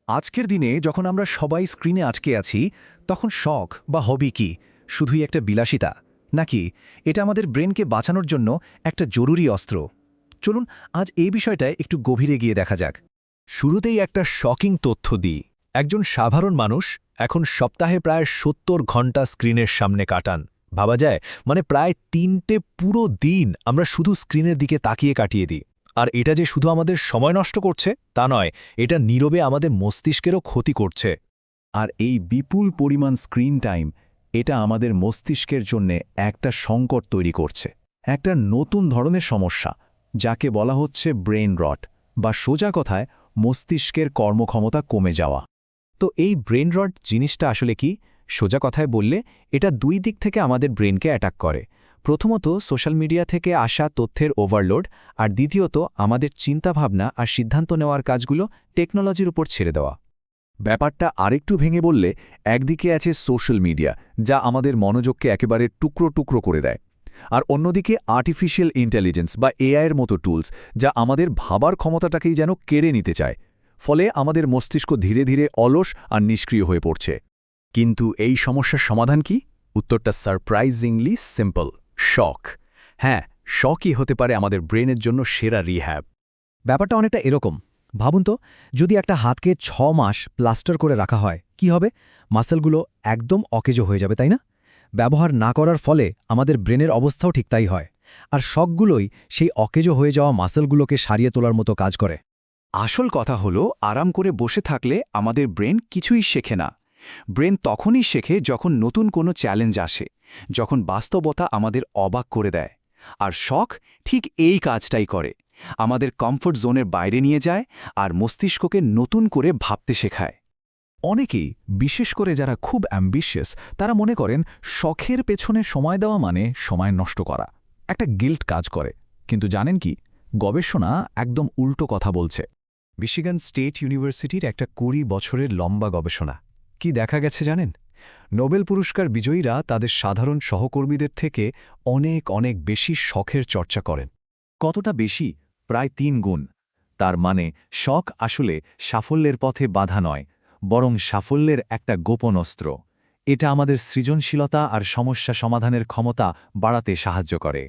আজকের দিনে যখন আমরা সবাই স্ক্রিনে আটকে আছি তখন শখ বা হবি কি শুধুই একটা বিলাসিতা নাকি এটা আমাদের ব্রেনকে বাঁচানোর জন্য একটা জরুরি অস্ত্র? চলুন আজ এই বিষয়টায় একটু গভীরে গিয়ে দেখা যাক। শুরুতেই একটা শকিং তথ্য দিই। একজন সাধারণ মানুষ এখন সপ্তাহে প্রায় ৭০ ঘন্টা স্ক্রিনের সামনে কাটান। ভাবা যায়, মানে প্রায় ৩টে পুরো দিন আমরা শুধু স্ক্রিনের দিকে তাকিয়ে কাটিয়ে দিই। আর এটা যে শুধু আমাদের সময় নষ্ট করছে তা নয়, এটা নীরবে আমাদের মস্তিষ্কেরও ক্ষতি করছে। আর এই বিপুল পরিমাণ স্ক্রিন টাইম এটা আমাদের মস্তিষ্কের জন্যে একটা সংকট তৈরি করছে, একটা নতুন ধরনের সমস্যা, যাকে বলা হচ্ছে ব্রেন রট, বা সোজা কথায় মস্তিষ্কের কর্মক্ষমতা কমে যাওয়া। তো এই ব্রেন রট জিনিসটা আসলে কি? সোজা কথায় বললে এটা দুই দিক থেকে আমাদের ব্রেনকে অ্যাটাক করে। প্রথমত সোশ্যাল মিডিয়া থেকে আসা তথ্যের ওভারলোড, আর দ্বিতীয়ত আমাদের চিন্তাভাবনা আর সিদ্ধান্ত নেওয়ার কাজগুলো টেকনোলজির উপর ছেড়ে দেওয়া। ব্যাপারটা আরেকটু ভেঙে বললে একদিকে আছে সোশ্যাল মিডিয়া, যা আমাদের মনোযোগকে একেবারে টুকরো টুকরো করে দেয়, আর অন্যদিকে আর্টিফিশিয়াল ইন্টেলিজেন্স বা এআইয়ের মতো টুলস, যা আমাদের ভাবার ক্ষমতাটাকেই যেন কেড়ে নিতে চায়। ফলে আমাদের মস্তিষ্ক ধীরে ধীরে অলস আর নিষ্ক্রিয় হয়ে পড়ছে। কিন্তু এই সমস্যার সমাধান কি? উত্তরটা সারপ্রাইজিংলি সিম্পল: শখ। হ্যাঁ, শখই হতে পারে আমাদের ব্রেনের জন্য সেরা রিহ্যাব। ব্যাপারটা অনেকটা এরকম। ভাবুন তো, যদি একটা হাতকে ৬ মাস প্লাস্টার করে রাখা হয়, কি হবে? মাসেলগুলো একদম অকেজো হয়ে যাবে, তাই না? ব্যবহার না করার ফলে আমাদের ব্রেনের অবস্থাও ঠিক তাই হয়। আর শখগুলোই সেই অকেজো হয়ে যাওয়া মাসেলগুলোকে সারিয়ে তোলার মতো কাজ করে। আসল কথা হলো, আরাম করে বসে থাকলে আমাদের ব্রেন কিছুই শেখে না। ব্রেন তখনই শেখে যখন নতুন কোনো চ্যালেঞ্জ আসে, যখন বাস্তবতা আমাদের অবাক করে দেয়। আর শখ ঠিক এই কাজটাই করে, আমাদের কমফোর্ট জোনের বাইরে নিয়ে যায় আর মস্তিষ্ককে নতুন করে ভাবতে শেখায়। অনেকেই, বিশেষ করে যারা খুব অ্যাম্বিশিয়াস, তারা মনে করেন শখের পেছনে সময় দেওয়া মানে সময় নষ্ট করা, একটা গিল্ট কাজ করে। কিন্তু জানেন কি, গবেষণা একদম উল্টো কথা বলছে। মিশিগান স্টেট ইউনিভার্সিটির একটা ২০ বছরের লম্বা গবেষণা কি দেখা গেছে জানেন? নোবেল পুরস্কার বিজয়ীরা তাদের সাধারণ সহকর্মীদের থেকে অনেক অনেক বেশি শখের চর্চা করেন। কতটা বেশি? প্রায় ৩ গুণ। তার মানে শখ আসলে সাফল্যের পথে বাধা নয়, বরং সাফল্যের একটা গোপন অস্ত্র। এটা আমাদের সৃজনশীলতা আর সমস্যা সমাধানের ক্ষমতা বাড়াতে সাহায্য করে।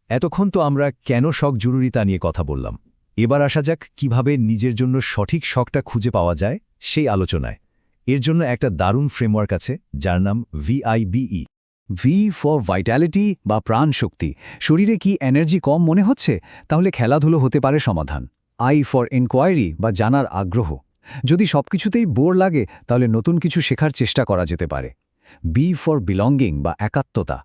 এতক্ষণ তো আমরা কেন শখ জরুরি তা নিয়ে কথা বললাম। এবার আসা যাক কিভাবে নিজের জন্য সঠিক শখটা খুঁজে পাওয়া যায় সেই আলোচনায়। এর জন্য একটা দারুণ ফ্রেমওয়ার্ক আছে, যার নাম VIBE। ভি ফর ভাইটালিটি বা প্রাণশক্তি। শরীরে কি এনার্জি কম মনে হচ্ছে? তাহলে খেলাধুলো হতে পারে সমাধান। আই ফর ইনকোয়ারি বা জানার আগ্রহ। যদি সবকিছুতেই বোর লাগে, তাহলে নতুন কিছু শেখার চেষ্টা করা যেতে পারে। বি ফর বিলঙ্গিং বা একাত্মতা।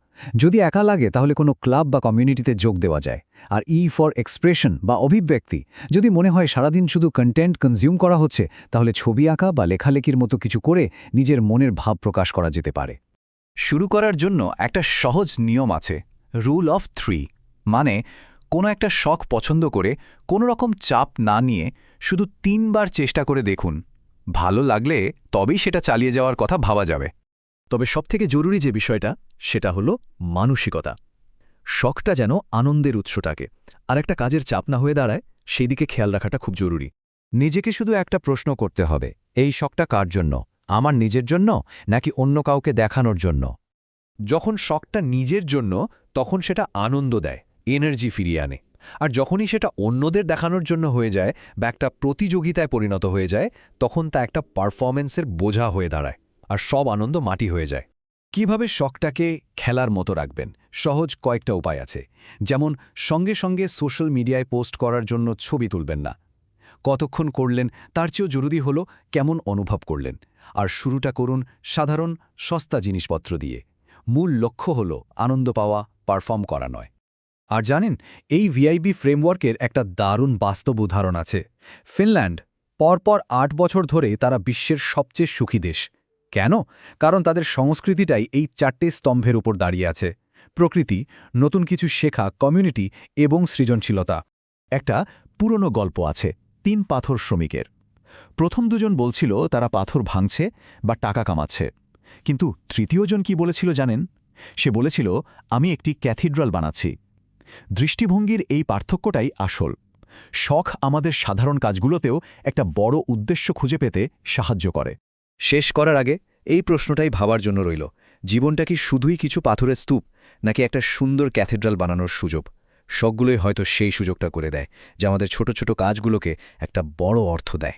যদি একা লাগে, তাহলে কোনো ক্লাব বা কমিউনিটিতে যোগ দেওয়া যায়। আর ই ফর এক্সপ্রেশন বা অভিব্যক্তি। যদি মনে হয় সারাদিন শুধু কন্টেন্ট কনজিউম করা হচ্ছে, তাহলে ছবি আঁকা বা লেখালেখির মতো কিছু করে নিজের মনের ভাব প্রকাশ করা যেতে পারে। শুরু করার জন্য একটা সহজ নিয়ম আছে, রুল অফ 3। মানে কোনো একটা শখ পছন্দ করে কোনো রকম চাপ না নিয়ে শুধু ৩ বার চেষ্টা করে দেখুন। ভালো লাগলে তবেই সেটা চালিয়ে যাওয়ার কথা ভাবা যাবে। তবে সবথেকে জরুরি যে বিষয়টা, সেটা হলো মানসিকতা। শখটা যেন আনন্দের উৎসটাকে আর একটা কাজের চাপ না হয়ে দাঁড়ায়, সেই দিকে খেয়াল রাখাটা খুব জরুরি। নিজেকে শুধু একটা প্রশ্ন করতে হবে, এই শখটা কার জন্য? আমার নিজের জন্য নাকি অন্য কাউকে দেখানোর জন্য? যখন শখটা নিজের জন্য, তখন সেটা আনন্দ দেয়, এনার্জি ফিরিয়ে আনে। আর যখনই সেটা অন্যদের দেখানোর জন্য হয়ে যায় বা একটা প্রতিযোগিতায় পরিণত হয়ে যায়, তখন তা একটা পারফরম্যান্সের বোঝা হয়ে দাঁড়ায় আর সব আনন্দ মাটি হয়ে যায়। কিভাবে শখটাকে খেলার মতো রাখবেন? সহজ কয়েকটা উপায় আছে। যেমন সঙ্গে সঙ্গে সোশ্যাল মিডিয়ায় পোস্ট করার জন্য ছবি তুলবেন না। কতক্ষণ করলেন তার চেয়েও জরুরি হলো কেমন অনুভব করলেন। আর শুরুটা করুন সাধারণ সস্তা জিনিসপত্র দিয়ে। মূল লক্ষ্য হলো আনন্দ পাওয়া, পারফর্ম করা নয়। আর জানেন, এই ভিআইবি ফ্রেমওয়ার্কের একটা দারুণ বাস্তব উদাহরণ আছে। ফিনল্যান্ড। পরপর ৮ বছর ধরে তারা বিশ্বের সবচেয়ে সুখী দেশ। কেন? কারণ তাদের সংস্কৃতিটাই এই ৪টে স্তম্ভের উপর দাঁড়িয়ে আছে: প্রকৃতি, নতুন কিছু শেখা, কমিউনিটি এবং সৃজনশীলতা। একটা পুরনো গল্প আছে ৩ পাথর শ্রমিকের। প্রথম দুজন বলছিল তারা পাথর ভাঙছে বা টাকা কামাচ্ছে। কিন্তু তৃতীয়জন কি বলেছিল জানেন? সে বলেছিল, আমি একটি ক্যাথিড্রাল বানাচ্ছি। দৃষ্টিভঙ্গির এই পার্থক্যটাই আসল। শখ আমাদের সাধারণ কাজগুলোতেও একটা বড় উদ্দেশ্য খুঁজে পেতে সাহায্য করে। শেষ করার আগে এই প্রশ্নটাই ভাবার জন্য রইল, জীবনটা কি শুধুই কিছু পাথরের স্তূপ, নাকি একটা সুন্দর ক্যাথেড্রাল বানানোর সুযোগ? শখগুলোই হয়তো সেই সুযোগটা করে দেয়, যা আমাদের ছোট ছোট কাজগুলোকে একটা বড় অর্থ দেয়।